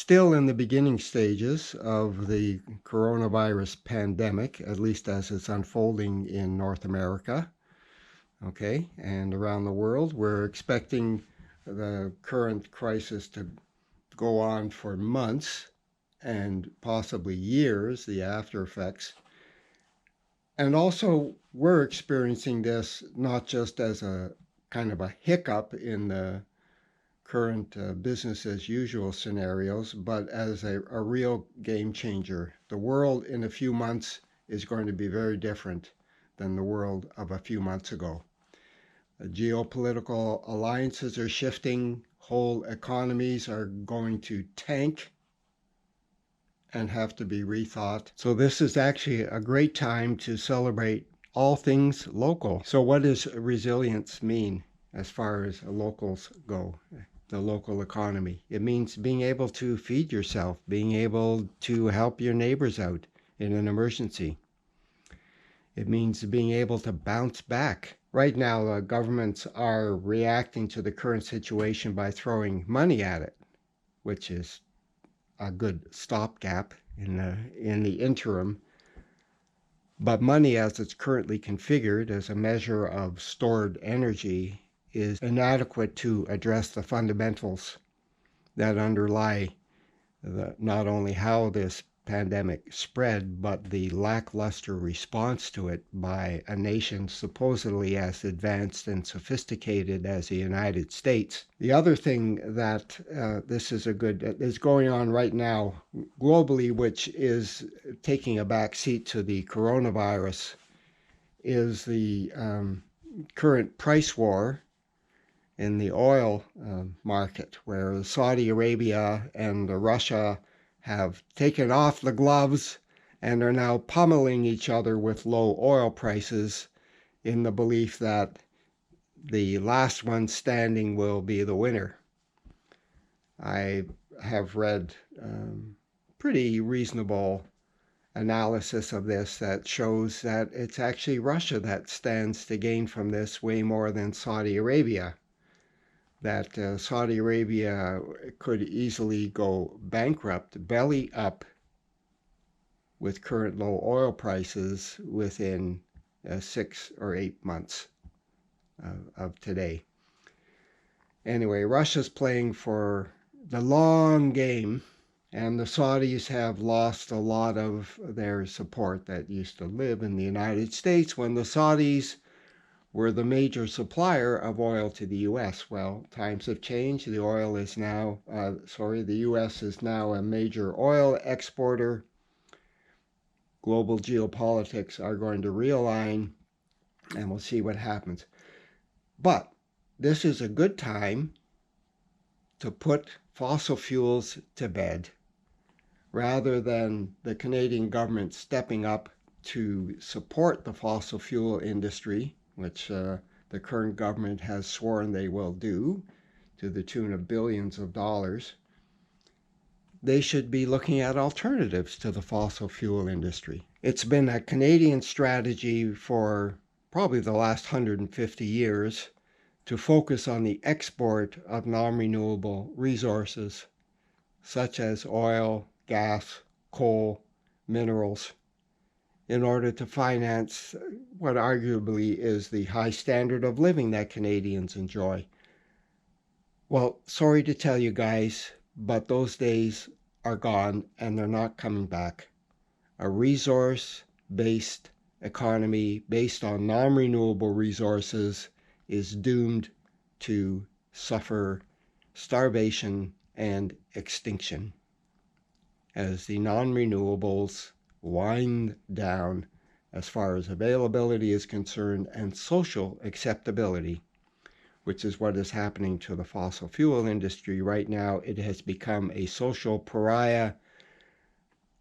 still in the beginning stages of the coronavirus pandemic, at least as it's unfolding in North America, okay, and around the world. We're expecting the current crisis to go on for months and possibly years, the after effects. And also, we're experiencing this not just as a kind of a hiccup in the current business as usual scenarios, but as a real game changer. The world in a few months is going to be very different than the world of a few months ago. Geopolitical alliances are shifting, whole economies are going to tank and have to be rethought. So, this is actually a great time to celebrate all things local. So, what does resilience mean as far as locals go? The local economy. It means being able to feed yourself, being able to help your neighbors out in an emergency. It means being able to bounce back. Right now, governments are reacting to the current situation by throwing money at it, which is a good stopgap in the interim. But money, as it's currently configured as a measure of stored energy, is inadequate to address the fundamentals that underlie not only how this pandemic spread, but the lackluster response to it by a nation supposedly as advanced and sophisticated as the United States. The other thing that is going on right now globally, which is taking a back seat to the coronavirus, is the current price war in the oil market, where Saudi Arabia and Russia have taken off the gloves and are now pummeling each other with low oil prices in the belief that the last one standing will be the winner. I have read pretty reasonable analysis of this that shows that it's actually Russia that stands to gain from this way more than Saudi Arabia. That Saudi Arabia could easily go bankrupt, belly up, with current low oil prices within 6 or 8 months of today. Anyway, Russia's playing for the long game, and the Saudis have lost a lot of their support that used to live in the United States when the Saudis were the major supplier of oil to the U.S. Well, times have changed. The U.S. is now a major oil exporter. Global geopolitics are going to realign, and we'll see what happens. But this is a good time to put fossil fuels to bed, rather than the Canadian government stepping up to support the fossil fuel industry, which the current government has sworn they will do to the tune of billions of dollars. They should be looking at alternatives to the fossil fuel industry. It's been a Canadian strategy for probably the last 150 years to focus on the export of non-renewable resources such as oil, gas, coal, minerals, in order to finance what arguably is the high standard of living that Canadians enjoy. Well, sorry to tell you guys, but those days are gone and they're not coming back. A resource-based economy based on non-renewable resources is doomed to suffer starvation and extinction as the non-renewables wind down as far as availability is concerned and social acceptability, which is what is happening to the fossil fuel industry right now. It has become a social pariah,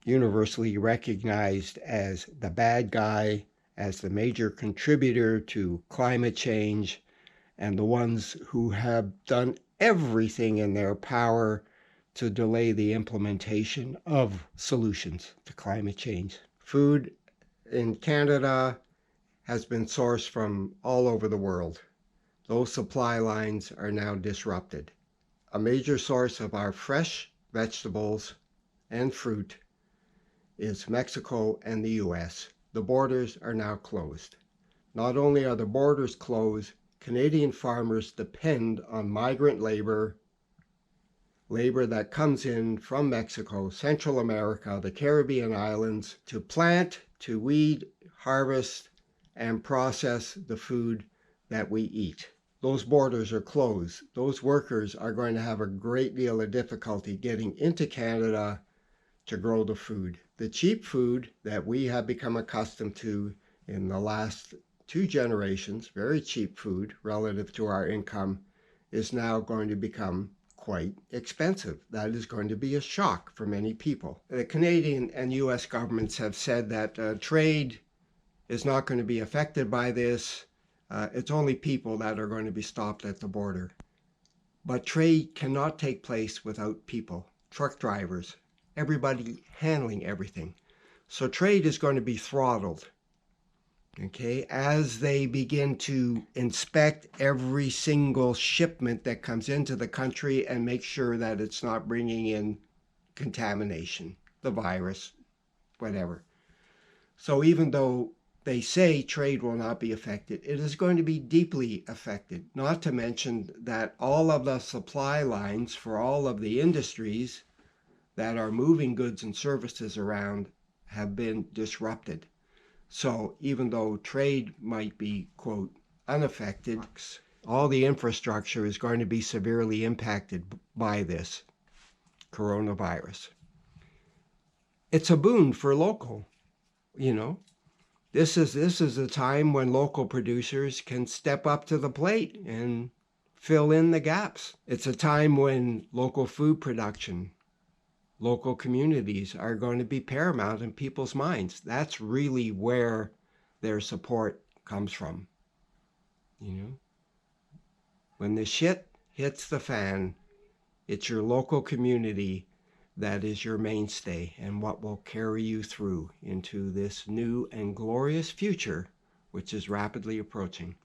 universally recognized as the bad guy, as the major contributor to climate change, and the ones who have done everything in their power to delay the implementation of solutions to climate change. Food in Canada has been sourced from all over the world. Those supply lines are now disrupted. A major source of our fresh vegetables, and fruit is Mexico and the US. The borders are now closed. Not only are the borders closed, Canadian farmers depend on migrant labor that comes in from Mexico, Central America, the Caribbean islands, to plant, to weed, harvest, and process the food that we eat. Those borders are closed. Those workers are going to have a great deal of difficulty getting into Canada to grow the food. The cheap food that we have become accustomed to in the last 2 generations, very cheap food relative to our income, is now going to become quite expensive. That is going to be a shock for many people. The Canadian and US governments have said that trade is not going to be affected by this. It's only people that are going to be stopped at the border. But trade cannot take place without people, truck drivers, everybody handling everything. So trade is going to be throttled, okay, as they begin to inspect every single shipment that comes into the country and make sure that it's not bringing in contamination, the virus, whatever. So even though they say trade will not be affected, it is going to be deeply affected. Not to mention that all of the supply lines for all of the industries that are moving goods and services around have been disrupted. So even though trade might be, quote, unaffected, all the infrastructure is going to be severely impacted by this coronavirus. It's a boon for local, you know. This is a time when local producers can step up to the plate and fill in the gaps. It's a time when local food production, local communities are going to be paramount in people's minds. That's really where their support comes from. You know, when the shit hits the fan, it's your local community that is your mainstay and what will carry you through into this new and glorious future, which is rapidly approaching.